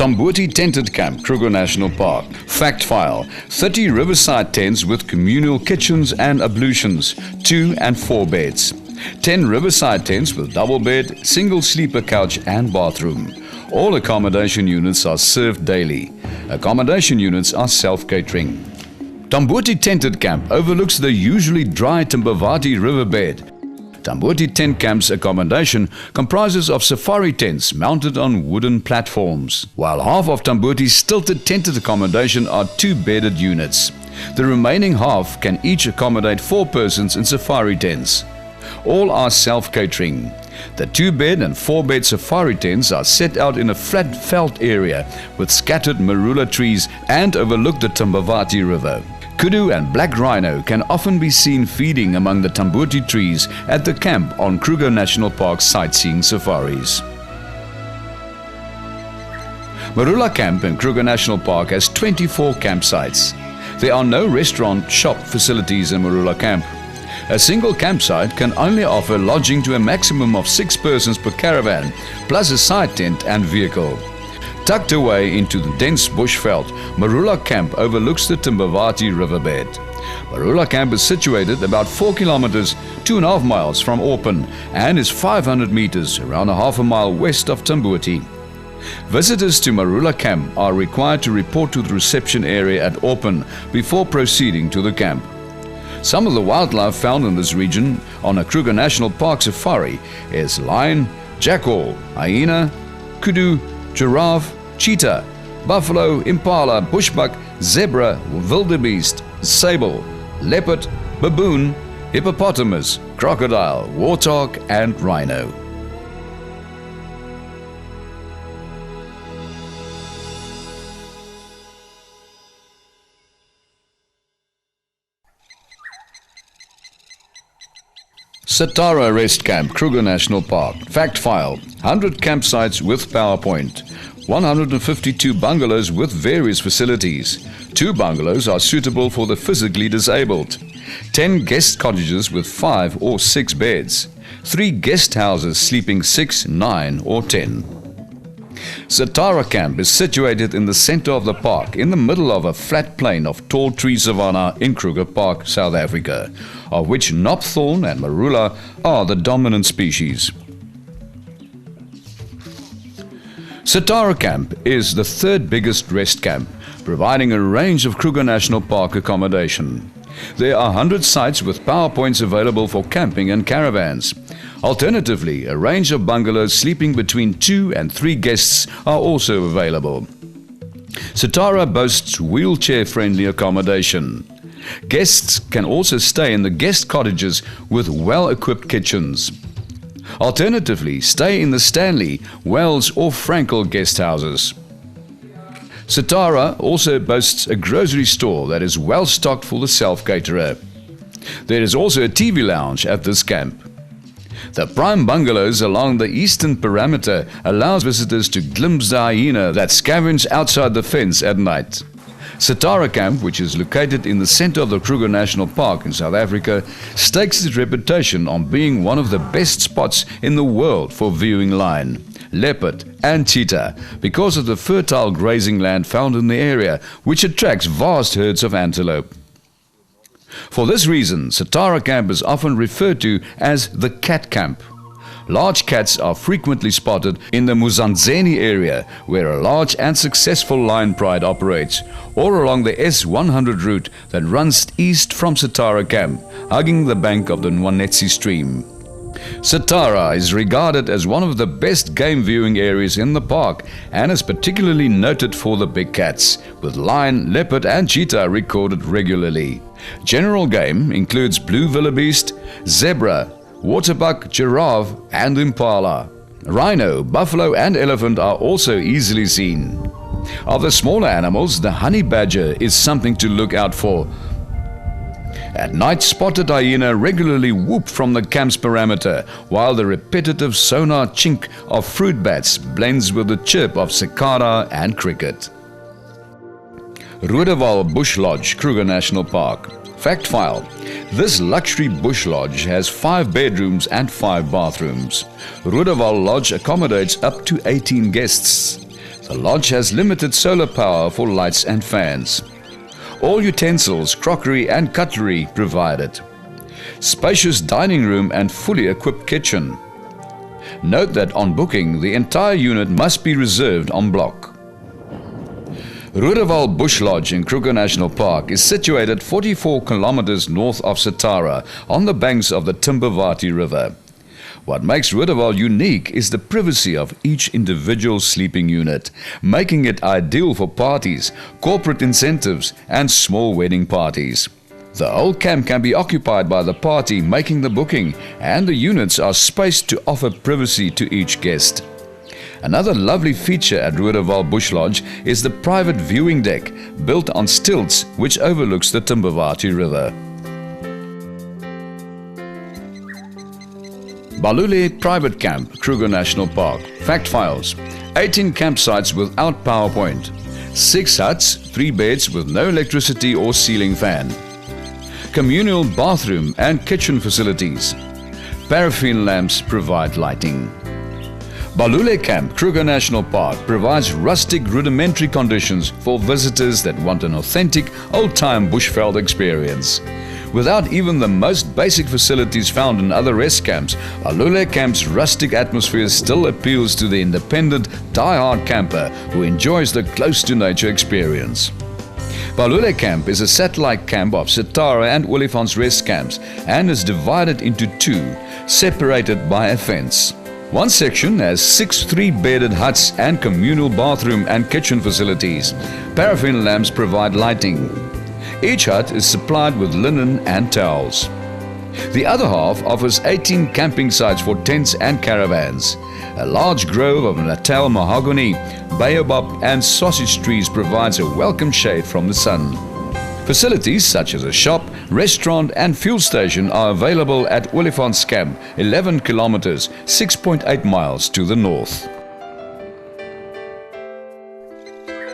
Tambuti Tented Camp, Kruger National Park. Fact file: 30 riverside tents with communal kitchens and ablutions, 2 and 4 beds. 10 riverside tents with double bed, single sleeper couch and bathroom. All accommodation units are served daily. Accommodation units are self-catering. Tambuti Tented Camp overlooks the usually dry Timbavati riverbed. Tambuti Tent Camp's accommodation comprises of safari tents mounted on wooden platforms, while half of Tambuti's stilted tented accommodation are 2-bedded units. The remaining half can each accommodate 4 persons in safari tents. All are self-catering. The 2-bed and 4-bed safari tents are set out in a flat veld area with scattered marula trees and overlook the Timbavati River. Kudu and black rhino can often be seen feeding among the tambuti trees at the camp on Kruger National Park sightseeing safaris. Marula Camp in Kruger National Park has 24 campsites. There are no restaurant shop facilities in Marula Camp. A single campsite can only offer lodging to a maximum of 6 persons per caravan, plus a side tent and vehicle. Tucked away into the dense bushveld, Marula Camp overlooks the Timbavati riverbed. Marula Camp is situated about 4 kilometers, 2.5 miles from Aupen and is 500 meters, around a half a mile west of Tambuti. Visitors to Marula Camp are required to report to the reception area at Aupen before proceeding to the camp. Some of the wildlife found in this region on a Kruger National Park safari is lion, jackal, hyena, kudu, giraffe, cheetah, buffalo, impala, bushbuck, zebra, wildebeest, sable, leopard, baboon, hippopotamus, crocodile, warthog and rhino. Satara Rest Camp, Kruger National Park. Fact file: 100 campsites with PowerPoint. 152 bungalows with various facilities. 2 bungalows are suitable for the physically disabled. 10 guest cottages with 5 or 6 beds. 3 guest houses sleeping 6, 9 or 10. Satara Camp is situated in the center of the park, in the middle of a flat plain of tall tree savanna in Kruger Park, South Africa, of which knobthorn and marula are the dominant species. Satara Camp is the 3rd biggest rest camp, providing a range of Kruger National Park accommodation. There are 100 sites with PowerPoints available for camping and caravans. Alternatively, a range of bungalows sleeping between 2 and 3 guests are also available. Satara boasts wheelchair-friendly accommodation. Guests can also stay in the guest cottages with well-equipped kitchens. Alternatively, stay in the Stanley, Wells or Frankel guest houses. Satara also boasts a grocery store that is well stocked for the self-caterer. There is also a TV lounge at this camp. The prime bungalows along the eastern perimeter allows visitors to glimpse the hyena that scavenge outside the fence at night. Satara Camp, which is located in the center of the Kruger National Park in South Africa, stakes its reputation on being one of the best spots in the world for viewing lion, leopard and cheetah because of the fertile grazing land found in the area, which attracts vast herds of antelope. For this reason, Satara Camp is often referred to as the cat camp. Large cats are frequently spotted in the Muzanzeni area, where a large and successful lion pride operates, or along the S100 route that runs east from Satara Camp, hugging the bank of the Nwanetsi stream. Satara is regarded as one of the best game viewing areas in the park and is particularly noted for the big cats, with lion, leopard and cheetah recorded regularly. General game includes blue wildebeest, zebra, waterbuck, giraffe and impala. Rhino, buffalo and elephant are also easily seen. Of the smaller animals, the honey badger is something to look out for. At night, spotted hyena regularly whoop from the camp's perimeter, while the repetitive sonar chink of fruit bats blends with the chirp of cicada and cricket. Rhino's Bush Lodge, Kruger National Park. Fact file: this luxury bush lodge has 5 bedrooms and 5 bathrooms. Rhino's Lodge accommodates up to 18 guests. The lodge has limited solar power for lights and fans. All utensils, crockery and cutlery provided. Spacious dining room and fully equipped kitchen. Note that on booking, the entire unit must be reserved en bloc. Rhino Bush Lodge in Kruger National Park is situated 44 kilometers north of Satara on the banks of the Timbavati River. What makes Rhino unique is the privacy of each individual sleeping unit, making it ideal for parties, corporate incentives and small wedding parties. The whole camp can be occupied by the party making the booking, and the units are spaced to offer privacy to each guest. Another lovely feature at Rhino Bush Lodge is the private viewing deck, built on stilts which overlooks the Timbavati River. Balule Private Camp, Kruger National Park. Fact files: 18 campsites without power point, 6 huts, 3 beds with no electricity or ceiling fan, communal bathroom and kitchen facilities. Paraffin lamps provide lighting. Balule Camp, Kruger National Park provides rustic rudimentary conditions for visitors that want an authentic old-time bushveld experience. Without even the most basic facilities found in other rest camps, Balule Camp's rustic atmosphere still appeals to the independent, die-hard camper who enjoys the close-to-nature experience. Balule Camp is a satellite camp of Satara and Olifants rest camps and is divided into 2, separated by a fence. One section has 6 3-bedded huts and communal bathroom and kitchen facilities. Paraffin lamps provide lighting. Each hut is supplied with linen and towels. The other half offers 18 camping sites for tents and caravans. A large grove of Natnial mahogany, baobab and sausage trees provides a welcome shade from the sun. Facilities such as a shop, restaurant and fuel station are available at Olifants Camp, 11 kilometers, 6.8 miles to the north.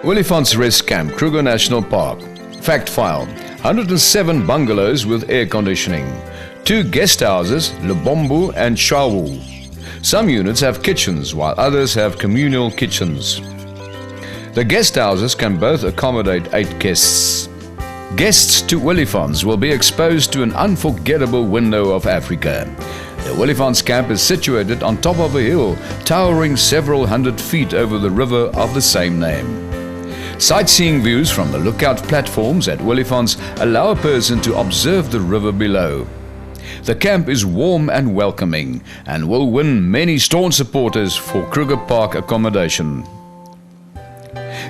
Olifants Rest Camp, Kruger National Park. Fact file: 107 bungalows with air conditioning, 2 guest houses, Lebombo and Shawu. Some units have kitchens while others have communal kitchens. The guest houses can both accommodate 8 guests. Guests to Olifants will be exposed to an unforgettable window of Africa. The Olifants camp is situated on top of a hill, towering several hundred feet over the river of the same name. Sightseeing views from the lookout platforms at Olifants allow a person to observe the river below. The camp is warm and welcoming and will win many staunch supporters for Kruger Park accommodation.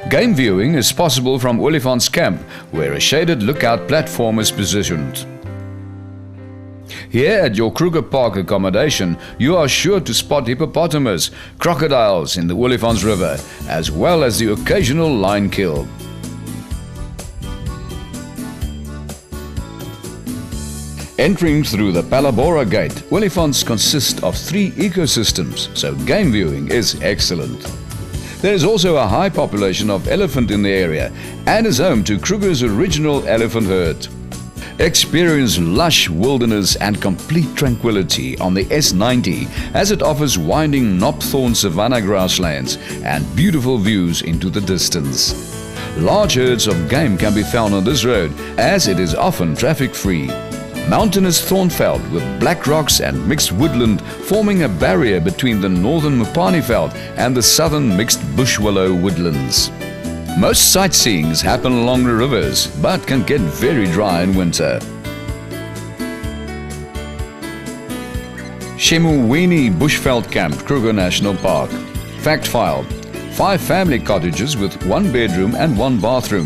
Game viewing is possible from Olifants Camp, where a shaded lookout platform is positioned. Here at your Kruger Park accommodation, you are sure to spot hippopotamus, crocodiles in the Olifants River, as well as the occasional lion kill. Entering through the Palabora Gate, Olifants consist of 3 ecosystems, so game viewing is excellent. There is also a high population of elephant in the area and is home to Kruger's original elephant herd. Experience lush wilderness and complete tranquility on the S90 as it offers winding knobthorn savanna grasslands and beautiful views into the distance. Large herds of game can be found on this road as it is often traffic-free. Mountainous thornveld with black rocks and mixed woodland forming a barrier between the northern Mopani veld and the southern mixed bush willow woodlands. Most sightseeings happen along the rivers, but can get very dry in winter. Shemuweni Bushveld Camp, Kruger National Park. Fact file: 5 family cottages with 1 bedroom and 1 bathroom,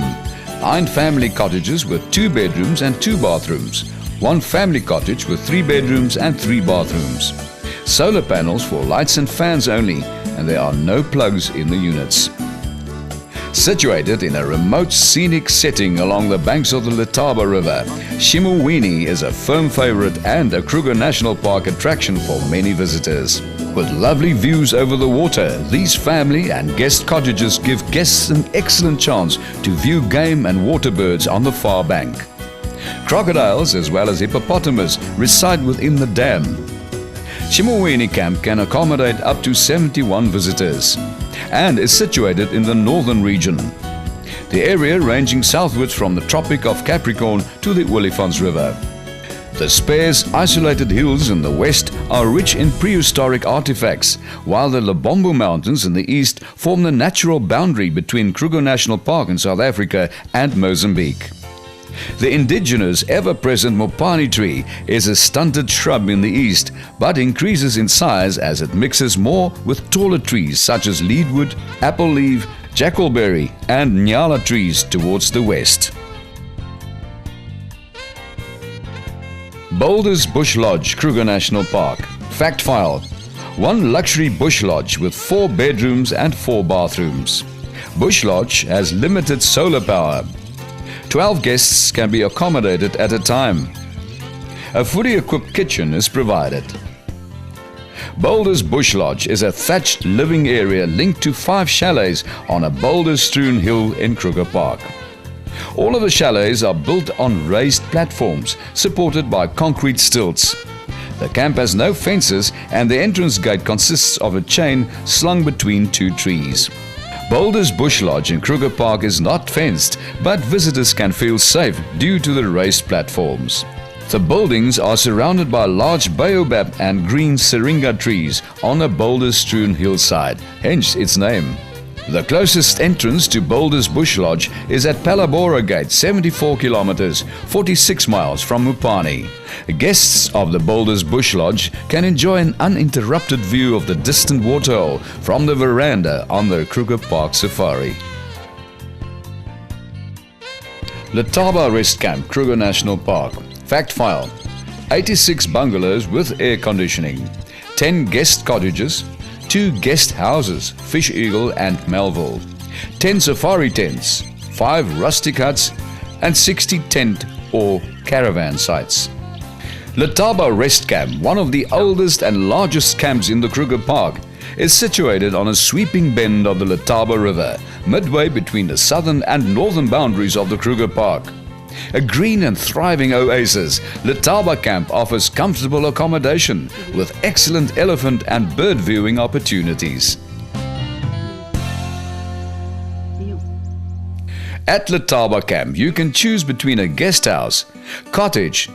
9 family cottages with 2 bedrooms and 2 bathrooms, 1 family cottage with 3 bedrooms and 3 bathrooms. Solar panels for lights and fans only, and there are no plugs in the units. Situated in a remote scenic setting along the banks of the Letaba River, Shemuweni is a firm favorite and a Kruger National Park attraction for many visitors. With lovely views over the water, these family and guest cottages give guests an excellent chance to view game and water birds on the far bank. Crocodiles as well as hippopotamus reside within the dam. Shemuweni Camp can accommodate up to 71 visitors. and is situated in the northern region. The area ranging southwards from the Tropic of Capricorn to the Olifants River. The sparse, isolated hills in the west are rich in prehistoric artifacts, while the Lebombo Mountains in the east form the natural boundary between Kruger National Park in South Africa and Mozambique. The indigenous, ever-present Mopani tree is a stunted shrub in the east, but increases in size as it mixes more with taller trees such as leadwood, apple leaf, jackalberry and nyala trees towards the west. Boulders Bush Lodge, Kruger National Park. Fact file: one luxury bush lodge with 4 bedrooms and 4 bathrooms. Bush Lodge has limited solar power. 12 guests can be accommodated at a time. A fully equipped kitchen is provided. Boulders Bush Lodge is a thatched living area linked to 5 chalets on a boulder-strewn hill in Kruger Park. All of the chalets are built on raised platforms supported by concrete stilts. The camp has no fences and the entrance gate consists of a chain slung between 2 trees. Boulders Bush Lodge in Kruger Park is not fenced, but visitors can feel safe due to the raised platforms. The buildings are surrounded by large baobab and green syringa trees on a boulder-strewn hillside, hence its name. The closest entrance to Boulders Bush Lodge is at Palabora Gate, 74 kilometers, 46 miles from Mopani. Guests of the Boulders Bush Lodge can enjoy an uninterrupted view of the distant waterhole from the veranda on the Kruger Park Safari. Letaba Rest Camp, Kruger National Park. Fact file: 86 bungalows with air conditioning, 10 guest cottages, 2 guest houses, Fish Eagle and Melville, 10 safari tents, 5 rustic huts and 60 tent or caravan sites. Letaba Rest Camp, one of the oldest and largest camps in the Kruger Park, is situated on a sweeping bend of the Letaba River, midway between the southern and northern boundaries of the Kruger Park. A green and thriving oasis, Letaba Camp offers comfortable accommodation with excellent elephant and bird viewing opportunities. At Letaba Camp, you can choose between a guest house, cottage,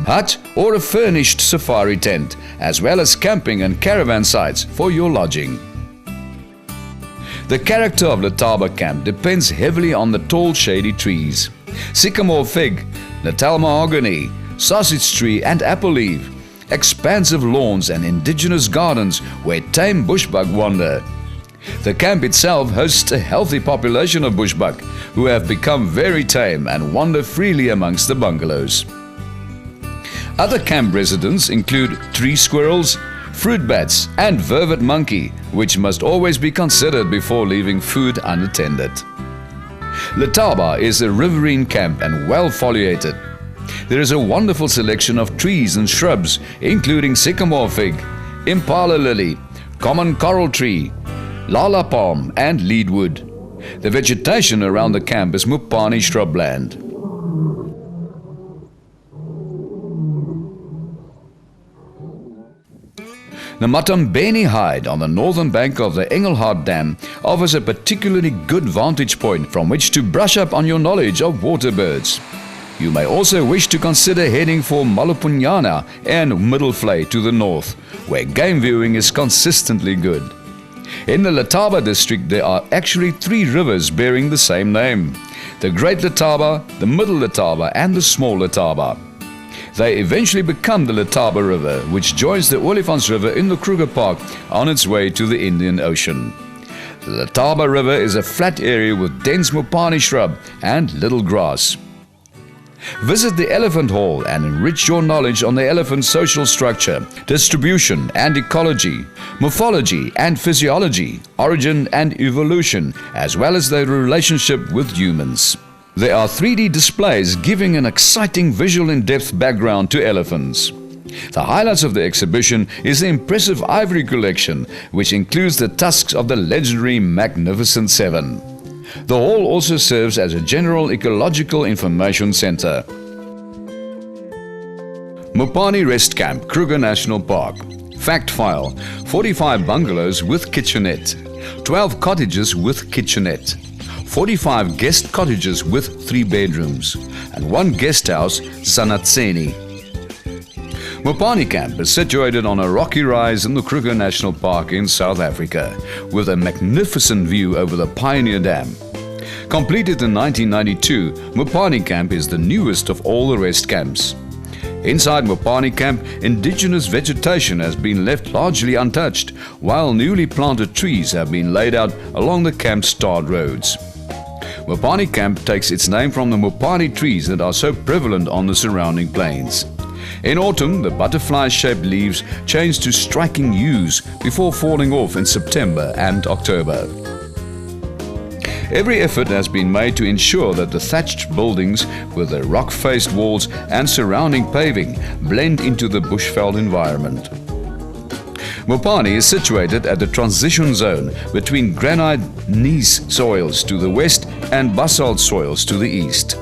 hut or a furnished safari tent, as well as camping and caravan sites for your lodging. The character of Letaba Camp depends heavily on the tall shady trees. Sycamore fig, Natal mahogany, sausage tree and apple leaf, expansive lawns and indigenous gardens where tame bushbuck wander. The camp itself hosts a healthy population of bushbuck who have become very tame and wander freely amongst the bungalows. Other camp residents include tree squirrels, fruit bats and vervet monkey, which must always be considered before leaving food unattended. Letaba is a riverine camp and well foliated. There is a wonderful selection of trees and shrubs, including sycamore fig, impala lily, common coral tree, lala palm and leadwood. The vegetation around the camp is Mopani shrubland. The Matambeni Hide on the northern bank of the Engelhard Dam offers a particularly good vantage point from which to brush up on your knowledge of water birds. You may also wish to consider heading for Malapunyana and Middelvlei to the north, where game viewing is consistently good. In the Letaba district there are actually 3 rivers bearing the same name: the Great Letaba, the Middle Letaba and the Small Letaba. They eventually become the Letaba River, which joins the Olifants River in the Kruger Park on its way to the Indian Ocean. The Letaba River is a flat area with dense Mopani shrub and little grass. Visit the Elephant Hall and enrich your knowledge on the elephant's social structure, distribution and ecology, morphology and physiology, origin and evolution, as well as their relationship with humans. There are 3D displays giving an exciting visual in-depth background to elephants. The highlights of the exhibition is the impressive ivory collection, which includes the tusks of the legendary Magnificent Seven. The hall also serves as a general ecological information center. Mopani Rest Camp, Kruger National Park. Fact file: 45 bungalows with kitchenette, 12 cottages with kitchenette, 45 guest cottages with 3 bedrooms, and 1 guest house, Zanatseni. Mopani Camp is situated on a rocky rise in the Kruger National Park in South Africa, with a magnificent view over the Pioneer Dam. Completed in 1992, Mopani Camp is the newest of all the rest camps. Inside Mopani Camp, indigenous vegetation has been left largely untouched, while newly planted trees have been laid out along the camp's tarred roads. Mopani Camp takes its name from the Mopani trees that are so prevalent on the surrounding plains. In autumn, the butterfly-shaped leaves change to striking hues before falling off in September and October. Every effort has been made to ensure that the thatched buildings with their rock-faced walls and surrounding paving blend into the bushveld environment. Mopani is situated at the transition zone between granite gneiss soils to the west and basalt soils to the east.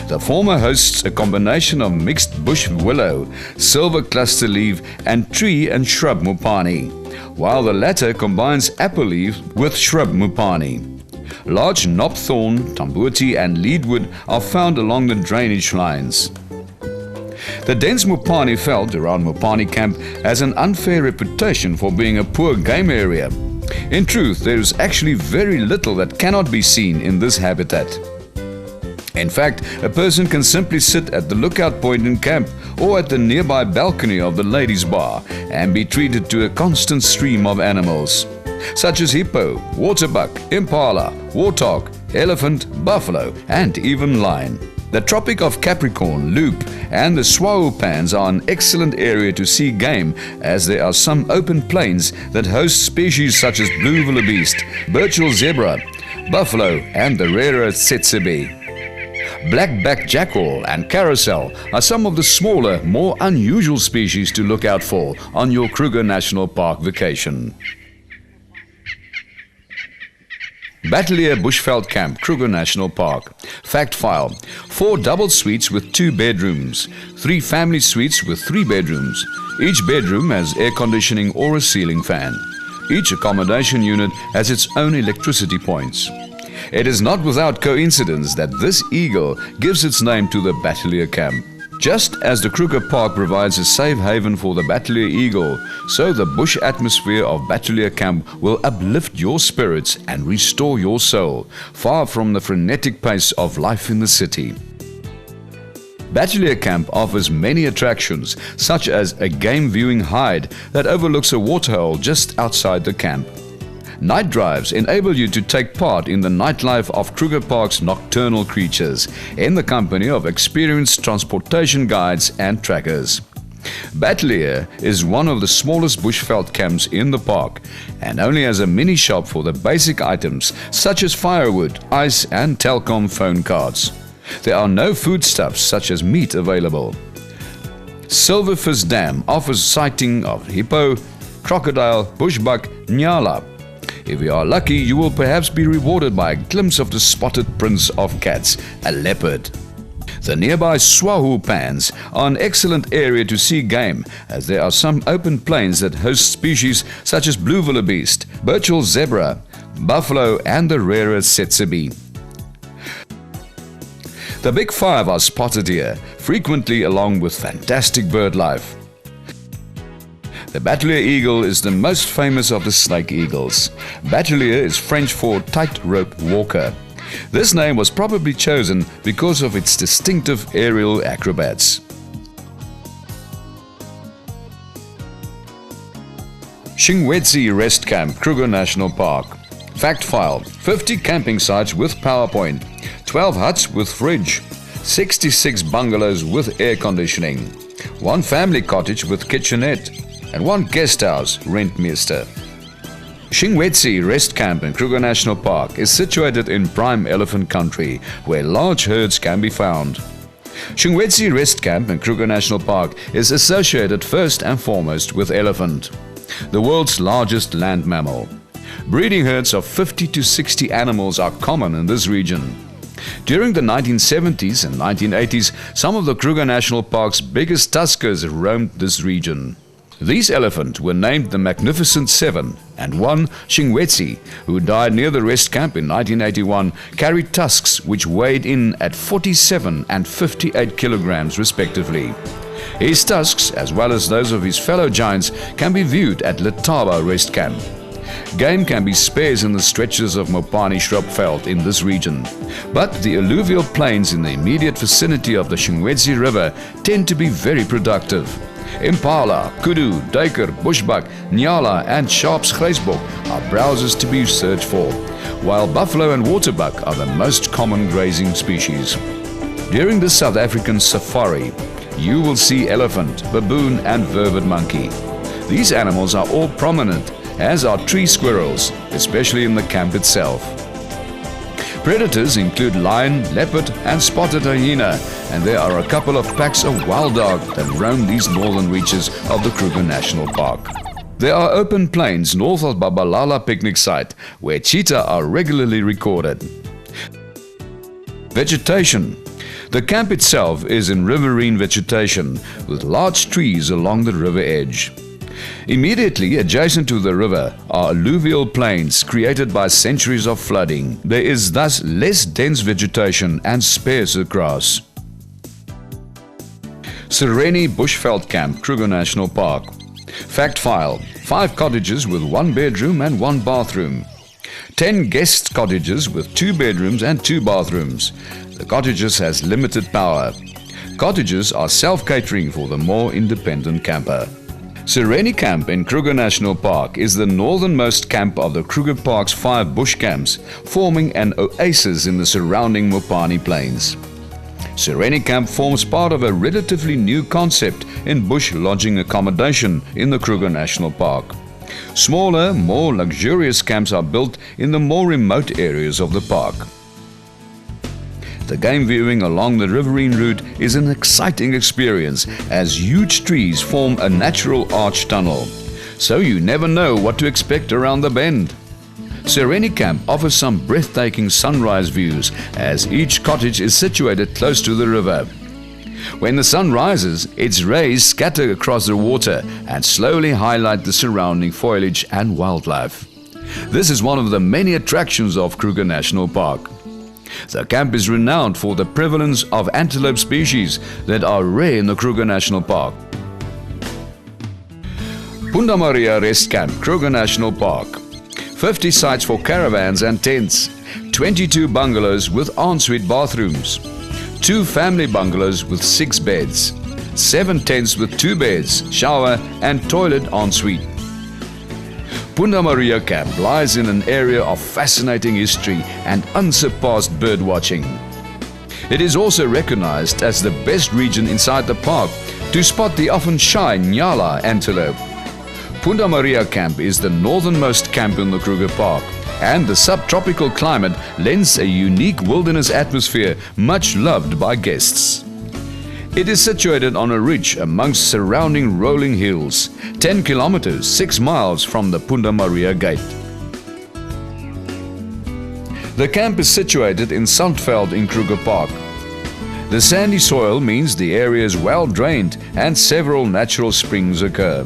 The former hosts a combination of mixed bush willow, silver cluster leaf and tree and shrub Mopani, while the latter combines apple leaf with shrub Mopani. Large knobthorn, tambuti and leadwood are found along the drainage lines. The dense Mopani veld around Mopani Camp has an unfair reputation for being a poor game area. In truth, there is actually very little that cannot be seen in this habitat. In fact, a person can simply sit at the lookout point in camp or at the nearby balcony of the ladies' bar and be treated to a constant stream of animals, such as hippo, waterbuck, impala, warthog, elephant, buffalo, and even lion. The Tropic of Capricorn, loop, and the swahopans are an excellent area to see game, as there are some open plains that host species such as blue wildebeest, Burchell zebra, buffalo, and the rarer tsetse. Black-backed jackal and carousel are some of the smaller, more unusual species to look out for on your Kruger National Park vacation. Battelier Bushveld Camp, Kruger National Park. Fact file: 4 double suites with 2 bedrooms, 3 family suites with 3 bedrooms. Each bedroom has air conditioning or a ceiling fan. Each accommodation unit has its own electricity points. It is not without coincidence that this eagle gives its name to the Battelier Camp. Just as the Kruger Park provides a safe haven for the Battelier eagle, so the bush atmosphere of Battelier Camp will uplift your spirits and restore your soul, far from the frenetic pace of life in the city. Battelier Camp offers many attractions, such as a game viewing hide that overlooks a waterhole just outside the camp. Night drives enable you to take part in the nightlife of Kruger Park's nocturnal creatures, in the company of experienced transportation guides and trackers. Battelier is one of the smallest bushveld camps in the park, and only has a mini shop for the basic items such as firewood, ice and Telkom phone cards. There are no foodstuffs such as meat available. Silverfish Dam offers sighting of hippo, crocodile, bushbuck, nyala. If you are lucky, you will perhaps be rewarded by a glimpse of the spotted prince of cats, a leopard. The nearby swahopans are an excellent area to see game, as there are some open plains that host species such as blue wildebeest, Burchell zebra, buffalo and the rarer tsetse. The big 5 are spotted here, frequently along with fantastic bird life. The Battelier eagle is the most famous of the snake eagles. Battelier is French for tightrope walker. This name was probably chosen because of its distinctive aerial acrobats. Shingwedzi Rest Camp, Kruger National Park. Fact file: 50 camping sites with PowerPoint, 12 huts with fridge, 66 bungalows with air conditioning, 1 family cottage with kitchenette, and 1 guest house, rentmeester. Shingwedzi Rest Camp in Kruger National Park is situated in prime elephant country, where large herds can be found. Shingwedzi Rest Camp in Kruger National Park is associated first and foremost with elephant, the world's largest land mammal. Breeding herds of 50 to 60 animals are common in this region. During the 1970s and 1980s, some of the Kruger National Park's biggest tuskers roamed this region. These elephants were named the Magnificent Seven, and one, Shingwetsi, who died near the rest camp in 1981, carried tusks which weighed in at 47 and 58 kilograms respectively. His tusks, as well as those of his fellow giants, can be viewed at Letaba Rest Camp. Game can be sparse in the stretches of Mopani shrub veld in this region, but the alluvial plains in the immediate vicinity of the Shingwetsi River tend to be very productive. Impala, kudu, duiker, bushbuck, nyala and Sharp's grysbok are browsers to be searched for, while buffalo and waterbuck are the most common grazing species. During the South African safari, you will see elephant, baboon and vervet monkey. These animals are all prominent, as are tree squirrels, especially in the camp itself. Predators include lion, leopard and spotted hyena, and there are a couple of packs of wild dog that roam these northern reaches of the Kruger National Park. There are open plains north of Babalala picnic site where cheetah are regularly recorded. Vegetation. The camp itself is in riverine vegetation with large trees along the river edge. Immediately adjacent to the river are alluvial plains created by centuries of flooding. There is thus less dense vegetation and sparser grass. Sereni Bushveld Camp, Kruger National Park. Fact file: 5 cottages with 1 bedroom and 1 bathroom. 10 guest cottages with 2 bedrooms and 2 bathrooms. The cottages has limited power. Cottages are self-catering for the more independent camper. Sereni Camp in Kruger National Park is the northernmost camp of the Kruger Park's 5 bush camps, forming an oasis in the surrounding Mopani Plains. Sereni Camp forms part of a relatively new concept in bush lodging accommodation in the Kruger National Park. Smaller, more luxurious camps are built in the more remote areas of the park. The game viewing along the riverine route is an exciting experience as huge trees form a natural arch tunnel, so you never know what to expect around the bend. Sereni Camp offers some breathtaking sunrise views as each cottage is situated close to the river. When the sun rises, its rays scatter across the water and slowly highlight the surrounding foliage and wildlife. This is one of the many attractions of Kruger National Park. The camp is renowned for the prevalence of antelope species that are rare in the Kruger National Park. Punda Maria Rest Camp, Kruger National Park. 50 sites for caravans and tents, 22 bungalows with ensuite bathrooms, 2 family bungalows with 6 beds, 7 tents with 2 beds, shower and toilet ensuite. Punda Maria Camp lies in an area of fascinating history and unsurpassed bird watching. It is also recognized as the best region inside the park to spot the often shy Nyala antelope. Punda Maria Camp is the northernmost camp in the Kruger Park, and the subtropical climate lends a unique wilderness atmosphere much loved by guests. It is situated on a ridge amongst surrounding rolling hills, 10 kilometers, 6 miles from the Punda Maria Gate. The camp is situated in Sandveld in Kruger Park. The sandy soil means the area is well drained and several natural springs occur.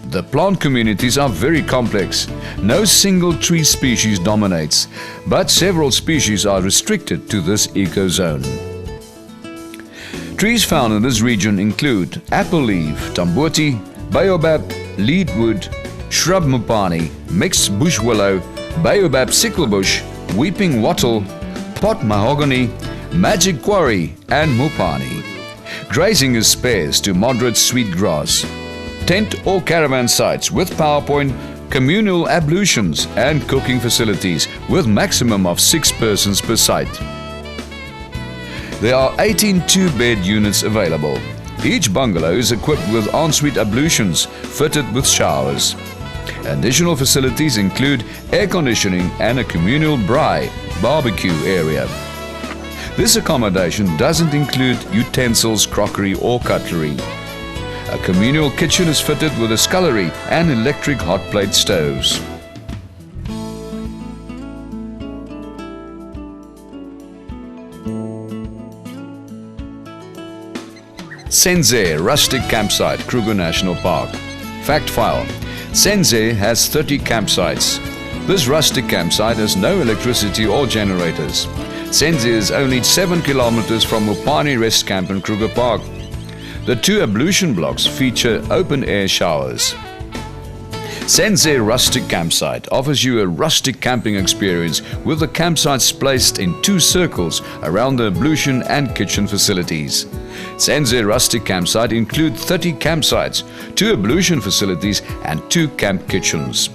The plant communities are very complex. No single tree species dominates, but several species are restricted to this ecozone. Trees found in this region include apple leaf, tamboti, baobab, leadwood, shrub mopani, mixed bush willow, baobab sicklebush, weeping wattle, pot mahogany, magic quarry and mopani. Grazing is sparse to moderate sweet grass. Tent or caravan sites with PowerPoint, communal ablutions and cooking facilities with maximum of 6 persons per site. There are 18 2-bed units available. Each bungalow is equipped with ensuite ablutions fitted with showers. Additional facilities include air conditioning and a communal braai barbecue area. This accommodation doesn't include utensils, crockery or cutlery. A communal kitchen is fitted with a scullery and electric hot plate stoves. Senze Rustic Campsite, Kruger National Park. Fact file: Senze has 30 campsites. This rustic campsite has no electricity or generators. Senze is only 7 kilometers from Mupani Rest Camp in Kruger Park. The 2 ablution blocks feature open-air showers. Senze Rustic Campsite offers you a rustic camping experience with the campsites placed in 2 circles around the ablution and kitchen facilities. Senze Rustic Campsite include 30 campsites, 2 ablution facilities and 2 camp kitchens.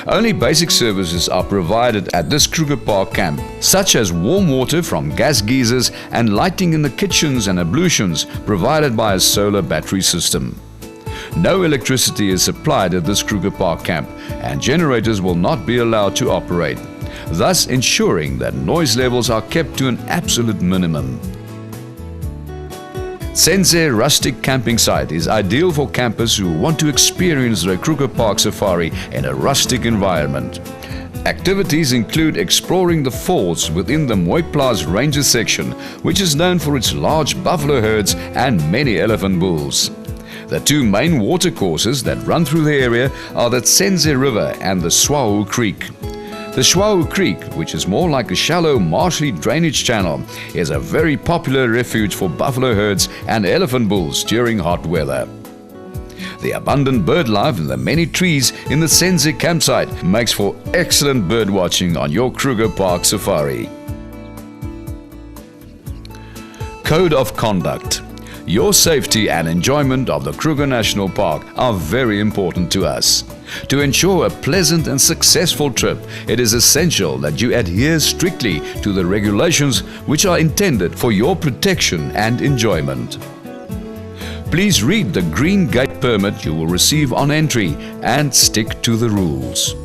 Only basic services are provided at this Kruger Park camp, such as warm water from gas geysers and lighting in the kitchens and ablutions provided by a solar battery system. No electricity is supplied at this Kruger Park camp and generators will not be allowed to operate, thus ensuring that noise levels are kept to an absolute minimum. Senze Rustic Camping Site is ideal for campers who want to experience the Kruger Park safari in a rustic environment. Activities include exploring the falls within the Mooiplaas Ranger section, which is known for its large buffalo herds and many elephant bulls. The 2 main watercourses that run through the area are the Senze River and the Swau Creek. The Swau Creek, which is more like a shallow marshy drainage channel, is a very popular refuge for buffalo herds and elephant bulls during hot weather. The abundant bird life and the many trees in the Senze campsite makes for excellent bird watching on your Kruger Park safari. Code of Conduct. Your safety and enjoyment of the Kruger National Park are very important to us. To ensure a pleasant and successful trip, it is essential that you adhere strictly to the regulations which are intended for your protection and enjoyment. Please read the green gate permit you will receive on entry and stick to the rules.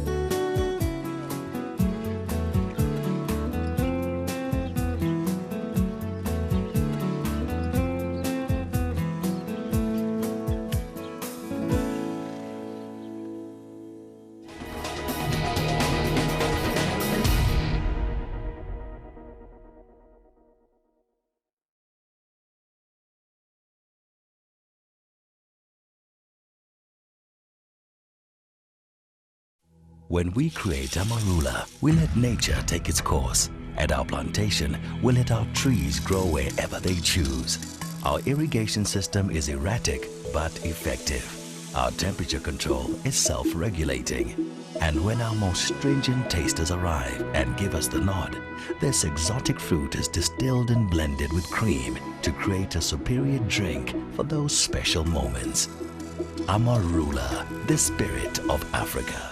When we create a marula, we let nature take its course. At our plantation, we let our trees grow wherever they choose. Our irrigation system is erratic but effective. Our temperature control is self-regulating. And when our most stringent tasters arrive and give us the nod, this exotic fruit is distilled and blended with cream to create a superior drink for those special moments. Amarula, the spirit of Africa.